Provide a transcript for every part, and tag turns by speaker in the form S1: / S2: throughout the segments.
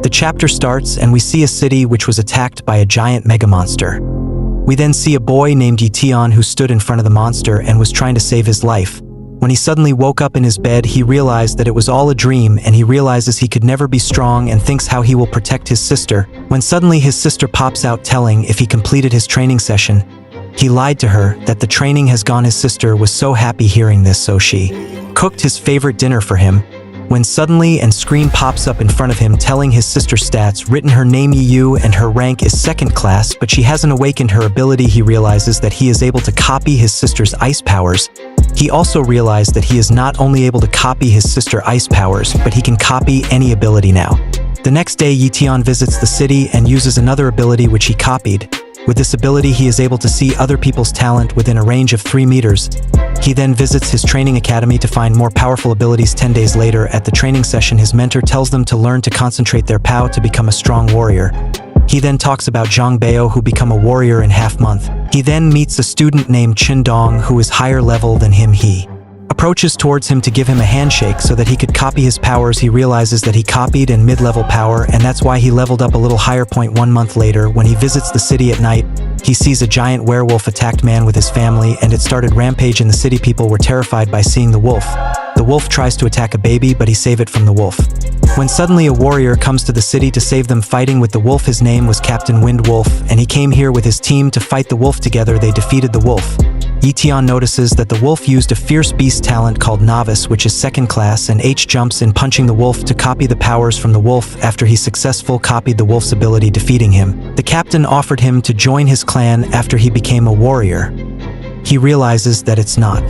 S1: The chapter starts and we see a city which was attacked by a giant mega monster. We then see a boy named Yetion who stood in front of the monster and was trying to save his life. When he suddenly woke up in his bed, he realized that it was all a dream, and he realizes he could never be strong and thinks how he will protect his sister, when suddenly his sister pops out telling if he completed his training session. He lied to her that the training has gone. His sister was so happy hearing this, so she cooked his favorite dinner for him. When suddenly a screen pops up in front of him telling his sister's stats, written her name Yu and her rank is 2nd class, but she hasn't awakened her ability. He realizes that he is able to copy his sister's ice powers. He also realized that he is not only able to copy his sister ice powers, but he can copy any ability now. The next day, Yetion visits the city and uses another ability which he copied. With this ability, he is able to see other people's talent within a range of 3 meters. He then visits his training academy to find more powerful abilities. 10 days later, at the training session, his mentor tells them to learn to concentrate their power to become a strong warrior. He then talks about Zhang Bao, who become a warrior in half-month. He then meets a student named Chen Dong who is higher level than him. He approaches towards him to give him a handshake so that he could copy his powers. He realizes that he copied in mid-level power, and that's why he leveled up a little higher. 1 month later, when he visits the city at night, he sees a giant werewolf attacked man with his family, and it started rampage in the city. People were terrified by seeing the wolf. The wolf tries to attack a baby, but he saves it from the wolf. When suddenly a warrior comes to the city to save them fighting with the wolf. His name was Captain Wind Wolf, and he came here with his team to fight the wolf. Together they defeated the wolf. Yetion notices that the wolf used a fierce beast talent called Novice, which is 2nd class, and H jumps in punching the wolf to copy the powers from the wolf. After he successfully copied the wolf's ability, defeating him, the captain offered him to join his clan after he became a warrior. He realizes that it's not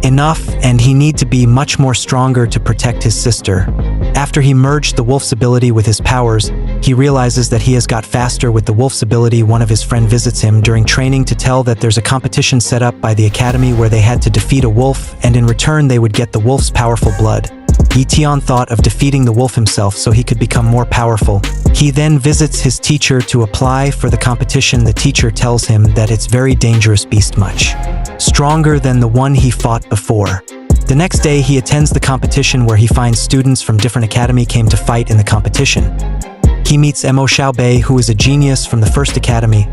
S1: enough and he needs to be much more stronger to protect his sister. After he merged the wolf's ability with his powers, he realizes that he has got faster with the wolf's ability. One of his friends visits him during training to tell that there's a competition set up by the academy where they had to defeat a wolf, and in return they would get the wolf's powerful blood. Yetion thought of defeating the wolf himself so he could become more powerful. He then visits his teacher to apply for the competition. The teacher tells him that it's very dangerous beast, much stronger than the one he fought before. The next day he attends the competition where he finds students from different academy came to fight in the competition. He meets Mo Xiaobei, who is a genius from the 1st academy.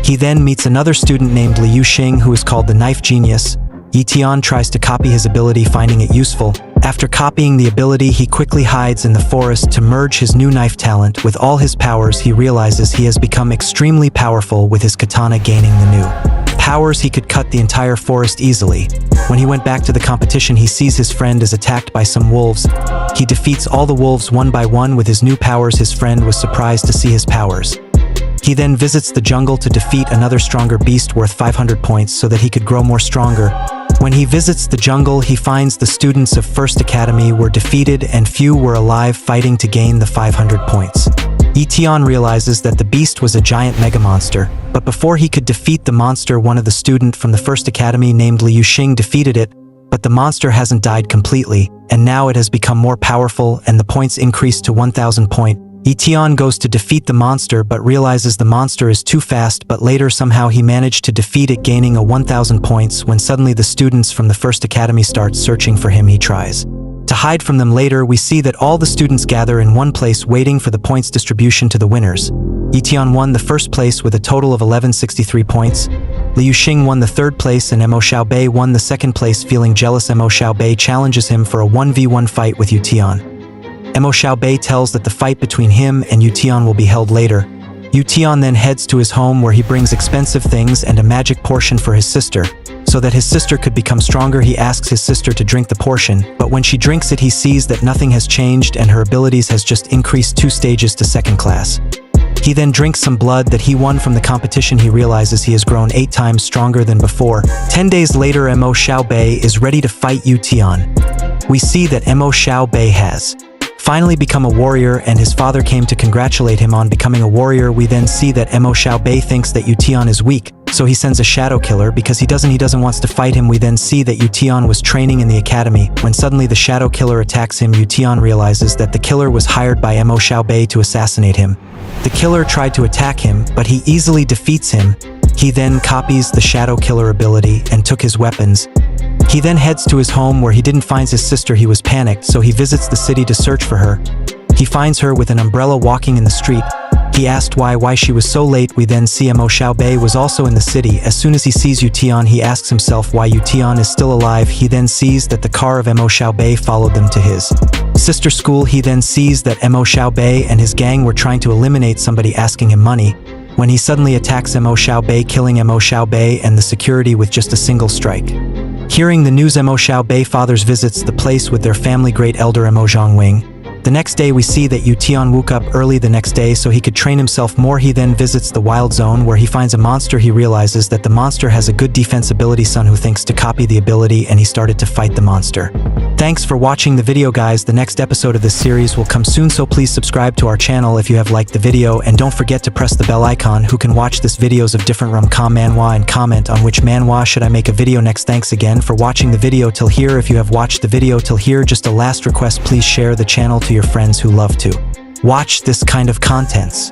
S1: He then meets another student named Liu Xing, who is called the Knife Genius. Yetion tries to copy his ability, finding it useful. After copying the ability, he quickly hides in the forest to merge his new knife talent. With all his powers, he realizes he has become extremely powerful. With his katana gaining the new powers, he could cut the entire forest easily. When he went back to the competition, he sees his friend is attacked by some wolves. He defeats all the wolves one by one with his new powers. His friend was surprised to see his powers. He then visits the jungle to defeat another stronger beast worth 500 points so that he could grow more stronger. When he visits the jungle, he finds the students of 1st Academy were defeated and few were alive, fighting to gain the 500 points. Yetion realizes that the beast was a giant mega monster, but before he could defeat the monster, one of the students from the 1st Academy named Liu Xing defeated it, but the monster hasn't died completely, and now it has become more powerful and the points increased to 1000 points. Yetion goes to defeat the monster but realizes the monster is too fast, but later somehow he managed to defeat it, gaining a 1000 points. When suddenly the students from the 1st Academy start searching for him, he tries to hide from them. Later we see that all the students gather in one place waiting for the points distribution to the winners. Yetion won the 1st place with a total of 1163 points. Liu Xing won the 3rd place and Mo Xiaobei won the 2nd place. Feeling jealous, Mo Xiaobei challenges him for a 1v1 fight with Yetion. Mo Xiaobei tells that the fight between him and Yetion will be held later. Yetion then heads to his home where he brings expensive things and a magic portion for his sister. So that his sister could become stronger, he asks his sister to drink the portion, but when she drinks it, he sees that nothing has changed and her abilities has just increased 2 stages to 2nd class. He then drinks some blood that he won from the competition. He realizes he has grown 8 times stronger than before. 10 days later, Mo Xiaobei is ready to fight Yetion. We see that Mo Xiaobei has finally become a warrior and his father came to congratulate him on becoming a warrior. We then see that Mo Xiaobei thinks that Yetion is weak, so he sends a shadow killer because he doesn't want to fight him. We then see that Yetion was training in the academy. When suddenly the shadow killer attacks him, Yetion realizes that the killer was hired by Mo Xiaobei to assassinate him. The killer tried to attack him, but he easily defeats him. He then copies the shadow killer ability and took his weapons. He then heads to his home where he didn't find his sister. He was panicked, so he visits the city to search for her. He finds her with an umbrella walking in the street. He asked why she was so late. We then see Mo Xiaobei was also in the city. As soon as he sees Yu Tian, he asks himself why Yu Tian is still alive. He then sees that the car of Mo Xiaobei followed them to his sister school. He then sees that Mo Xiaobei and his gang were trying to eliminate somebody asking him money, when he suddenly attacks Mo Xiaobei, killing Mo Xiaobei and the security with just a single strike. Hearing the news, Mo Xiaobei fathers visits the place with their family great elder Mo Zhongwing. The next day we see that Yu Tian woke up early the next day so he could train himself more. He then visits the wild zone where he finds a monster. He realizes that the monster has a good defense ability. Son who thinks to copy the ability, and he started to fight the monster. Thanks for watching the video, guys. The next episode of this series will come soon, so please subscribe to our channel if you have liked the video, and don't forget to press the bell icon. Who can watch this videos of different rom-com manhwa and comment on which manhwa should I make a video next. Thanks again for watching the video till here. If you have watched the video till here, just a last request, please share the channel to your friends who love to watch this kind of contents.